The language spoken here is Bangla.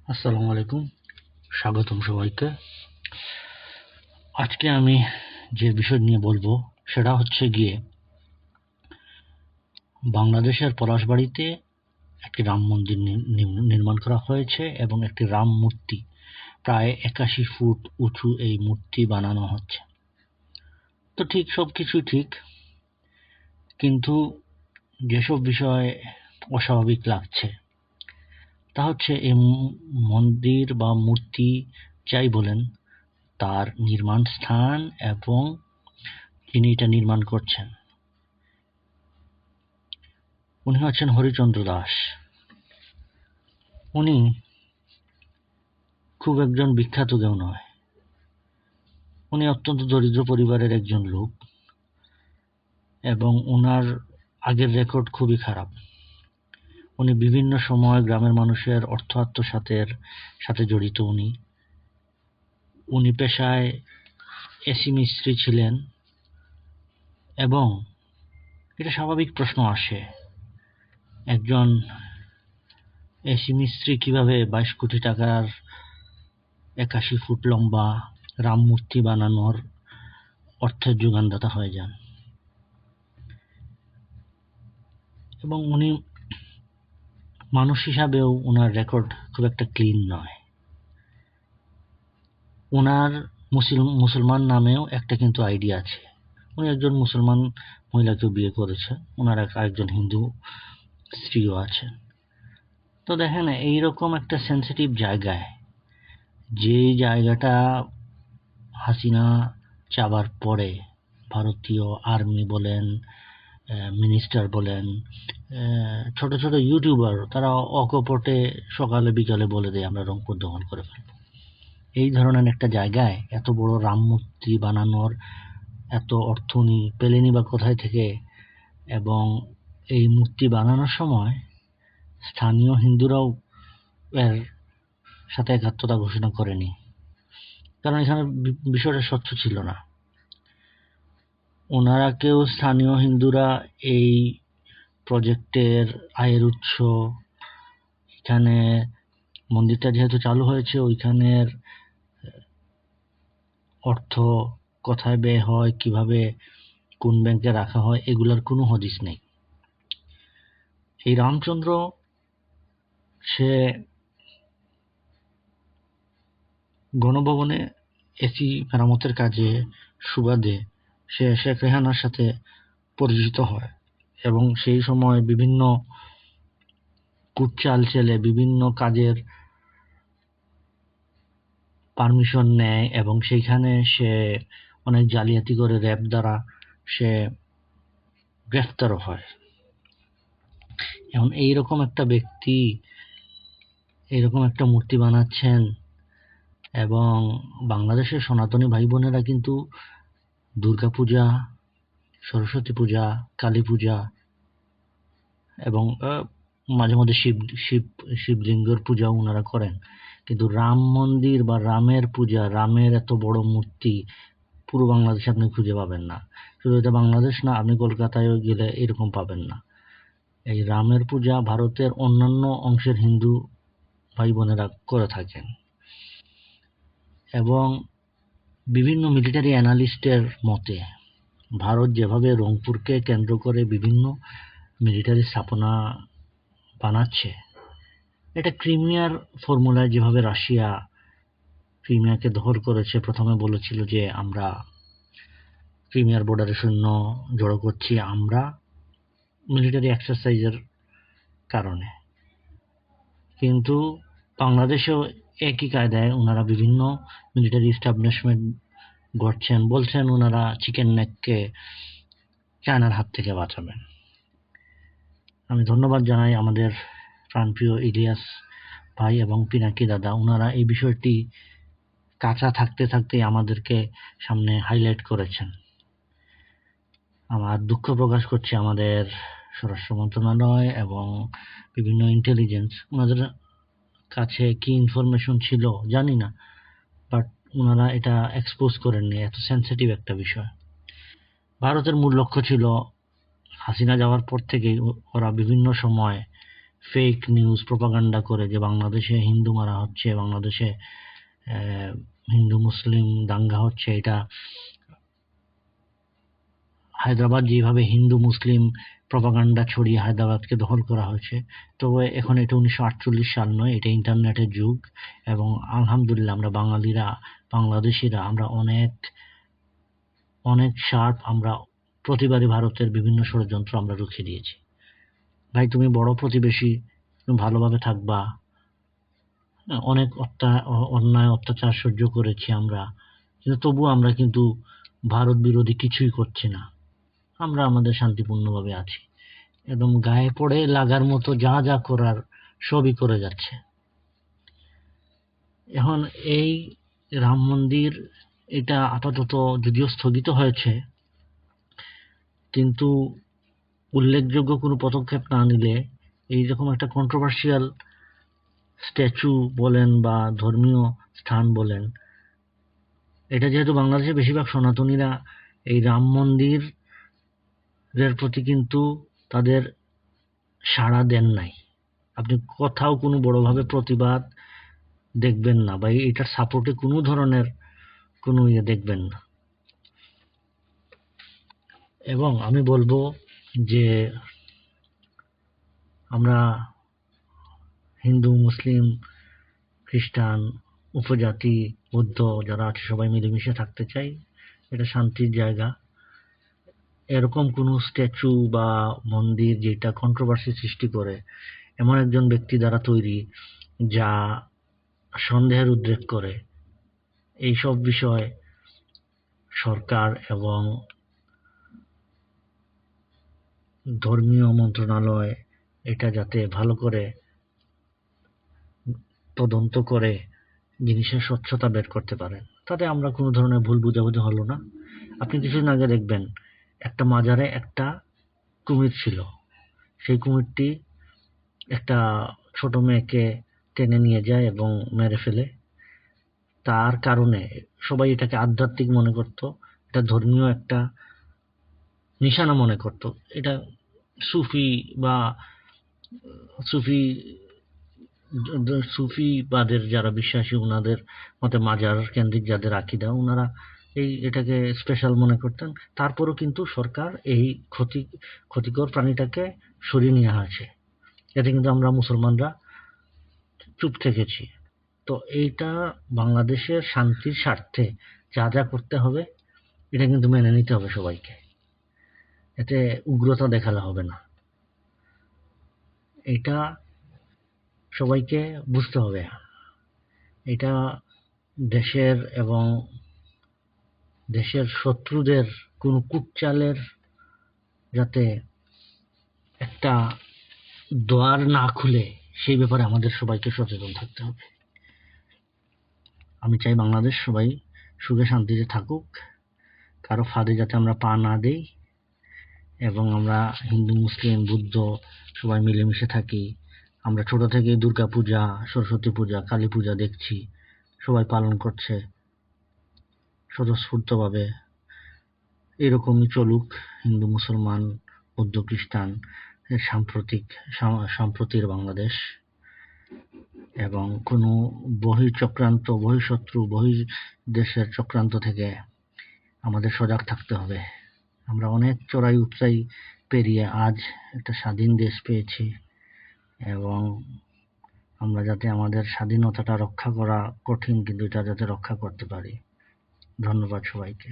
আসসালামু আলাইকুম, স্বাগতম সবাইকে। আজকে আমি যে বিষয় নিয়ে বলবো সেটা হচ্ছে গিয়ে বাংলাদেশের পলাশবাড়ীতে একটি রাম মন্দির নির্মাণ করা হয়েছে এবং একটি রাম মূর্তি প্রায় ৮১ ফুট উঁচু এই মূর্তি বানানো হচ্ছে। তো ঠিক সবকিছু ঠিক, কিন্তু যেসব বিষয় অস্বাভাবিক লাগছে তা হচ্ছে এই মন্দির বা মূর্তি যাই বলেন, তার নির্মাণ স্থান এবং যিনি এটা নির্মাণ করছেন উনি হচ্ছেন হরিচন্দ্র দাস। উনি খুব একজন বিখ্যাত কেউ নয়, উনি অত্যন্ত দরিদ্র পরিবারের একজন লোক এবং ওনার আগের রেকর্ড খুবই খারাপ। উনি বিভিন্ন সময় গ্রামের মানুষের অর্থ আত্মসাতের সাথে জড়িত। উনি পেশায় এসি মিস্ত্রি ছিলেন এবং এটা স্বাভাবিক প্রশ্ন আসে, একজন এসি মিস্ত্রি কিভাবে 22 কোটি টাকার ৮১ ফুট লম্বা রাম মূর্তি বানানোর অর্থের যোগানদাতা হয়ে যান। এবং উনি মানুষ হিসাবেও ওনার রেকর্ড খুব একটা ক্লিন নয়। ওনার মুসলমান নামেও একটা কিন্তু আইডি আছে, উনি একজন মুসলমান মহিলাকে বিয়ে করেছে, ওনার আরেকজন হিন্দু স্ত্রীও আছে। তো দেখেন, এইরকম একটা সেন্সিটিভ জায়গায়, যে জায়গাটা হাসিনা চাবার পরে ভারতীয় আর্মি বলেন, মিনিস্টার বলেন, ছোট ছোট ইউটিউবার, তারা অকপটে সকালে বিকালে বলে দেয় আমরা রংপুর দখল করে ফেলব। এই ধরনের একটা জায়গায় এত বড় রাম মূর্তি বানানোর এত অর্থ উনি পেলেনি বা কোথায় থেকে? এবং এই মূর্তি বানানোর সময় স্থানীয় হিন্দুরাও এর সাথে একাত্মতা ঘোষণা করেনি, কারণ এখানে বিষয়টা স্বচ্ছ ছিল না। ওনারা কেউ, স্থানীয় হিন্দুরা, এই প্রজেক্টের আয়ের উৎস, এখানে মন্দিরটা যেহেতু চালু হয়েছে ওইখানের অর্থ কোথায় ব্যয় হয়, কিভাবে কোন ব্যাংকে রাখা হয়, এগুলার কোনো হদিস নেই। এই রামচন্দ্র, সে গণভবনে এসি মেরামতের কাজে সুবাদে সে শেখ রেহানার সাথে পরিচিত হয় এবং সেই সময় বিভিন্ন কুটচাল চেলে বিভিন্ন কাজের পারমিশন নেয় এবং সেইখানে সে অনেক জালিয়াতি করে র্যাব দ্বারা সে গ্রেফতারও হয়। এখন এইরকম একটা ব্যক্তি এইরকম একটা মূর্তি বানাচ্ছেন এবং বাংলাদেশের সনাতনী ভাই বোনেরা কিন্তু দুর্গাপূজা, সরস্বতী পূজা, কালী পূজা এবং মাঝে মধ্যে শিবলিঙ্গের পূজা ওনারা করেন, কিন্তু রাম মন্দির বা রামের পূজা, রামের এত বড় মূর্তি পুরো বাংলাদেশে আপনি খুঁজে পাবেন না। শুধু এটা বাংলাদেশ না, আপনি কলকাতায়ও গেলে এরকম পাবেন না। এই রামের পূজা ভারতের অন্যান্য অংশের হিন্দু ভাই বোনেরা করে থাকেন এবং বিভিন্ন মিলিটারি অ্যানালিস্টের মতে ভারত যেভাবে রংপুরকে কেন্দ্র করে বিভিন্ন মিলিটারি স্থাপনা বানাচ্ছে, এটা ক্রিমিয়ার ফর্মুলায় যেভাবে রাশিয়া ক্রিমিয়াকে দখল করেছে, প্রথমে বলেছিল যে আমরা ক্রিমিয়ার বর্ডারে সৈন্য জড়ো করছি আমরা মিলিটারি এক্সারসাইজের কারণে, কিন্তু বাংলাদেশেও একই কায়দায় ওনারা বিভিন্ন মিলিটারি এস্টাবলিশমেন্ট গড়ছেন, বলছেন ওনারা চিকেন নেককে চায়নার হাত থেকে বাঁচাবেন। আমি ধন্যবাদ জানাই আমাদের প্রাণপ্রিয় ইলিয়াস ভাই এবং পিনাকি দাদা, ওনারা এই বিষয়টি কাঁচা থাকতে থাকতেই আমাদেরকে সামনে হাইলাইট করেছেন। আমার দুঃখ প্রকাশ করছি আমাদের স্বরাষ্ট্র মন্ত্রণালয় এবং বিভিন্ন ইন্টেলিজেন্স, ওনাদের কাছে কি ইনফরমেশন ছিল জানি না, বাট ওনারা এটা এক্সপোজ করেননি। এত সেন্সিটিভ একটা বিষয়। ভারতের মূল লক্ষ্য ছিল হাসিনা যাওয়ার পর থেকেই ওরা বিভিন্ন সময় ফেক নিউজ প্রপাগান্ডা করে যে বাংলাদেশে হিন্দু মারা হচ্ছে, বাংলাদেশে হিন্দু মুসলিম দাঙ্গা হচ্ছে। এটা হায়দ্রাবাদ যেভাবে হিন্দু মুসলিম প্রপাগান্ডা ছড়িয়ে হায়দ্রাবাদকে দখল করা হয়েছে, তবে এখন এটা 1948 সাল নয়, এটা ইন্টারনেটের যুগ। এবং আলহামদুলিল্লাহ আমরা বাঙালিরা, বাংলাদেশিরা আমরা অনেক অনেক শার্প। আমরা প্রতিবারই ভারতের বিভিন্ন ষড়যন্ত্র আমরা রুখে দিয়েছি। ভাই, তুমি বড় প্রতিবেশী, তুমি ভালোভাবে থাকবা। অনেক অন্যায় অত্যাচার সহ্য করেছি আমরা, কিন্তু তবুও আমরা কিন্তু ভারত বিরোধী কিছুই করছি না। আমরা আমাদের শান্তিপূর্ণভাবে আছি, একদম গায়ে পড়ে লাগার মতো যা যা করার সবই করে যাচ্ছে। এখন এই রাম মন্দির, এটা আপাতত যদিও স্থগিত হয়েছে, কিন্তু উল্লেখযোগ্য কোনো পদক্ষেপ না নিলে এইরকম একটা কন্ট্রোভার্সিয়াল স্ট্যাচু বলেন বা ধর্মীয় স্থান বলেন, এটা যেহেতু বাংলাদেশে বেশিরভাগ সনাতনীরা এই রাম মন্দিরের প্রতি কিন্তু তাদের সাড়া দেন নাই। আপনি কোথাও কোনো বড়ভাবে প্রতিবাদ দেখবেন না, বা এটার সাপোর্টে কোনো ধরনের কোনো দেখবেন না। এবং আমি বলবো যে আমরা হিন্দু, মুসলিম, খ্রিস্টান, উপজাতি, বৌদ্ধ যারা আছে সবাই মিলেমিশে থাকতে চাই। এটা শান্তির জায়গা। এরকম কোনো স্ট্যাচু বা মন্দির যেটা কন্ট্রোভার্সি সৃষ্টি করে, এমন একজন ব্যক্তি দ্বারা তৈরি যা সন্দেহের উদ্রেক করে, এইসব বিষয় সরকার এবং ধর্মীয় মন্ত্রণালয় এটা যাতে ভালো করে তদন্ত করে জিনিসের স্বচ্ছতা বের করতে পারেন, তাতে আমরা কোনো ধরনের ভুল বুঝাবুঝি হলো না। আপনি কিছুদিন আগে দেখবেন একটা মাজারে একটা কুমির ছিল, সেই কুমিরটি একটা ছোট মেয়েকে টেনে নিয়ে যায় এবং মেরে ফেলে। তার কারণে সবাই এটাকে আধ্যাত্মিক মনে করত, এটা ধর্মীয় একটা নিশানা মনে করত। এটা সুফি বা সুফি সুফিবাদের যারা বিশ্বাসী, ওনাদের মতে মাজার কেন্দ্রিক যাদের আকীদা, ওনারা এটাকে স্পেশাল মনে করতেন। তারপরও কিন্তু সরকার এই ক্ষতিকর প্রাণীটাকে সরিয়ে নেওয়া হয়েছে, এতে কিন্তু আমরা মুসলমানরা চুপ থেকেছি। তো এইটা বাংলাদেশের শান্তির স্বার্থে যা যা করতে হবে এটা কিন্তু মেনে নিতে হবে সবাইকে, এতে উগ্রতা দেখালে হবে না। এটা সবাইকে বুঝতে হবে। এটা দেশের এবং দেশের শত্রুদের কোনো কূটচালের যাতে একটা দ্বার না খুলে, সেই ব্যাপারে আমাদের সবাইকে সচেতন থাকতে হবে। আমি চাই বাংলাদেশ সবাই সুখে শান্তিতে থাকুক, কারো ফাঁদে যাতে আমরা পা না দেই, এবং আমরা হিন্দু, মুসলিম, বুদ্ধ সবাই মিলেমিশে থাকি। আমরা ছোট থেকে দুর্গা পূজা, সরস্বতী পূজা, কালী পূজা দেখছি, সবাই পালন করছে স্বতঃস্ফূর্তভাবে। এরকমই চলুক হিন্দু, মুসলমান, বৌদ্ধ, খ্রিস্টান সাম্প্রতির বাংলাদেশ। এবং কোনো বহিঃচক্রান্ত, বহিঃশত্রু, দেশের চক্রান্ত থেকে আমাদের সজাগ থাকতে হবে। আমরা অনেক চড়াই উৎরাই পেরিয়ে আজ একটা স্বাধীন দেশ পেয়েছি, এবং আমরা যাতে আমাদের স্বাধীনতাটা রক্ষা করা কঠিন, কিন্তু এটা যাতে রক্ষা করতে পারি। ধন্যবাদ সবাইকে।